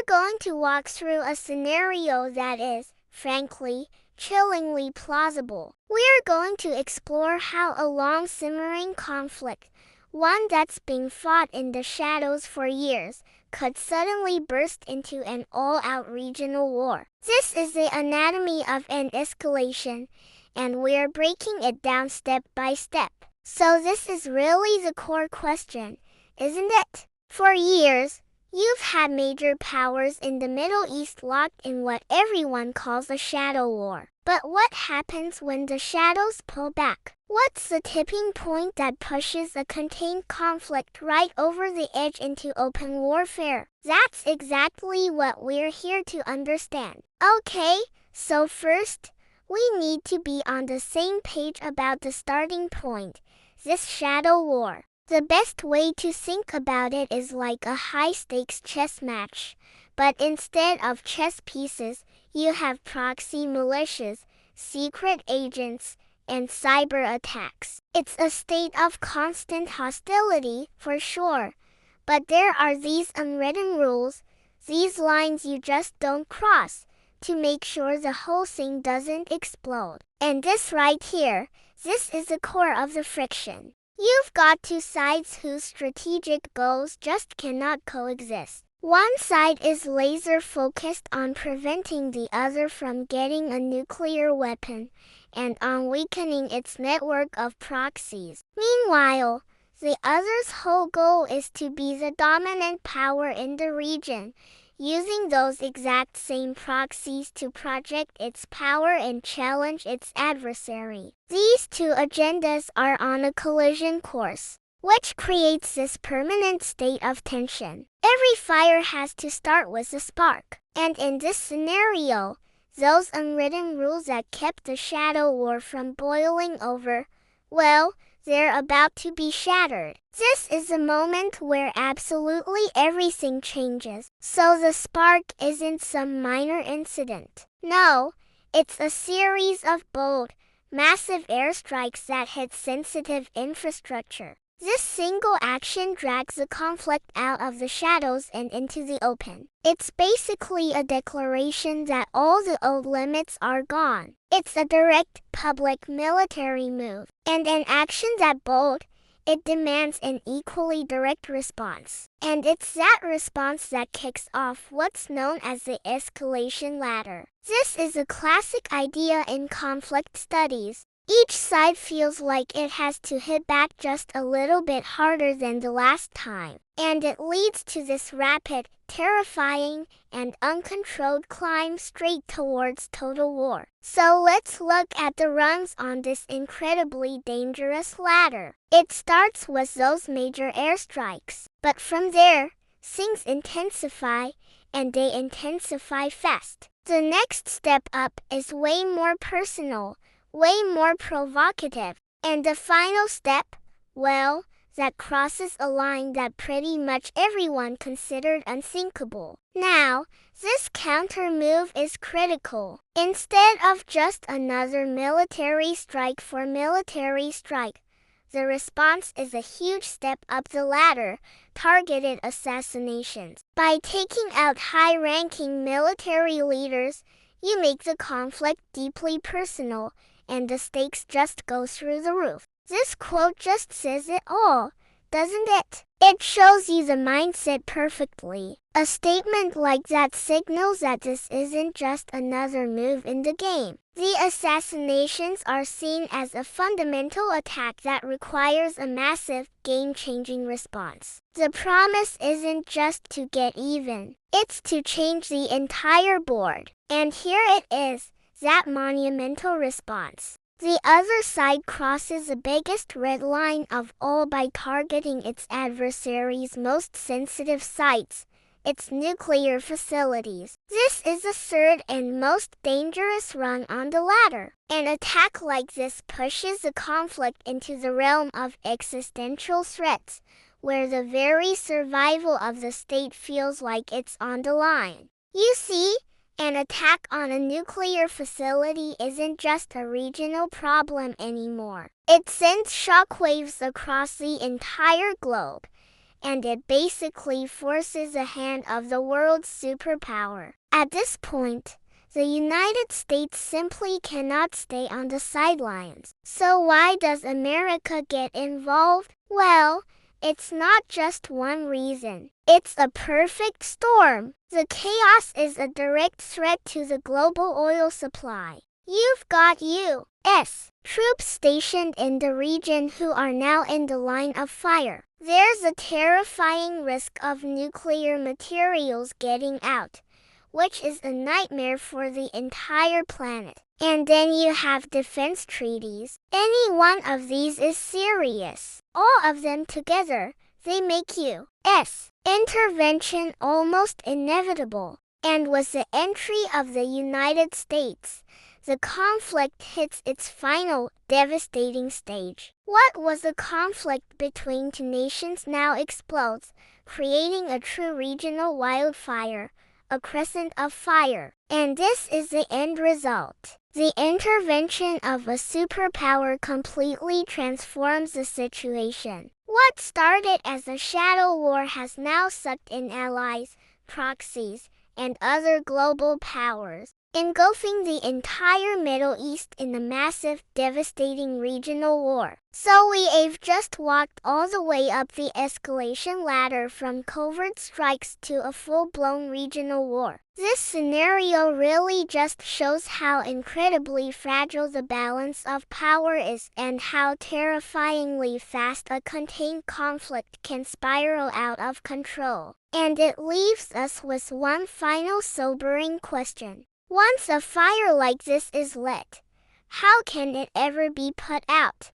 going to walk through a scenario that is, frankly, chillingly plausible. We're going to explore how a long simmering conflict, one that's been fought in the shadows for years, could suddenly burst into an all-out regional war. This is the anatomy of an escalation, and we're breaking it down step by step. So this is really the core question, isn't it? For years, you've had major powers in the Middle East locked in what everyone calls a shadow war. But what happens when the shadows pull back? What's the tipping point that pushes a contained conflict right over the edge into open warfare? That's exactly what we're here to understand. Okay, so first, we need to be on the same page about the starting point, this shadow war. The best way to think about it is like a high-stakes chess match, but instead of chess pieces, you have proxy militias, secret agents, and cyber attacks. It's a state of constant hostility, for sure, but there are these unwritten rules, these lines you just don't cross, to make sure the whole thing doesn't explode. And this right here, this is the core of the friction. You've got two sides whose strategic goals just cannot coexist. One side is laser-focused on preventing the other from getting a nuclear weapon and on weakening its network of proxies. Meanwhile, the other's whole goal is to be the dominant power in the region, using those exact same proxies to project its power and challenge its adversary. These two agendas are on a collision course, which creates this permanent state of tension. Every fire has to start with a spark. And in this scenario, those unwritten rules that kept the shadow war from boiling over, well, they're about to be shattered. This is a moment where absolutely everything changes. So the spark isn't some minor incident. No, it's a series of bold, massive airstrikes that hit sensitive infrastructure. This single action drags the conflict out of the shadows and into the open. It's basically a declaration that all the old limits are gone. It's a direct public military move. And an action that bold, it demands an equally direct response. And it's that response that kicks off what's known as the escalation ladder. This is a classic idea in conflict studies. Each side feels like it has to hit back just a little bit harder than the last time. And it leads to this rapid, terrifying, and uncontrolled climb straight towards total war. So let's look at the rungs on this incredibly dangerous ladder. It starts with those major airstrikes. But from there, things intensify, and they intensify fast. The next step up is way more personal, way more provocative. And the final step, well, that crosses a line that pretty much everyone considered unthinkable. Now, this counter move is critical. Instead of just another military strike for military strike, the response is a huge step up the ladder, targeted assassinations. By taking out high-ranking military leaders, you make the conflict deeply personal, and the stakes just go through the roof. This quote just says it all, doesn't it? It shows you the mindset perfectly. A statement like that signals that this isn't just another move in the game. The assassinations are seen as a fundamental attack that requires a massive, game-changing response. The promise isn't just to get even. It's to change the entire board. And here it is, that monumental response. The other side crosses the biggest red line of all by targeting its adversary's most sensitive sites, its nuclear facilities. This is the third and most dangerous rung on the ladder. An attack like this pushes the conflict into the realm of existential threats, where the very survival of the state feels like it's on the line. You see, an attack on a nuclear facility isn't just a regional problem anymore. It sends shockwaves across the entire globe. and it basically forces the hand of the world's superpower. At this point, the United States simply cannot stay on the sidelines. So why does America get involved? Well, it's not just one reason. It's a perfect storm. The chaos is a direct threat to the global oil supply. You've got U.S. troops stationed in the region who are now in the line of fire. There's a terrifying risk of nuclear materials getting out, which is a nightmare for the entire planet. And then you have defense treaties. Any one of these is serious. All of them together, they make U.S. intervention almost inevitable. And with the entry of the United States, the conflict hits its final, devastating stage. What was a conflict between two nations now explodes, creating a true regional wildfire, a crescent of fire. And this is the end result. The intervention of a superpower completely transforms the situation. What started as a shadow war has now sucked in allies, proxies, and other global powers, engulfing the entire Middle East in a massive, devastating regional war. So we've just walked all the way up the escalation ladder from covert strikes to a full-blown regional war. This scenario really just shows how incredibly fragile the balance of power is and how terrifyingly fast a contained conflict can spiral out of control. And it leaves us with one final sobering question. Once a fire like this is lit, how can it ever be put out?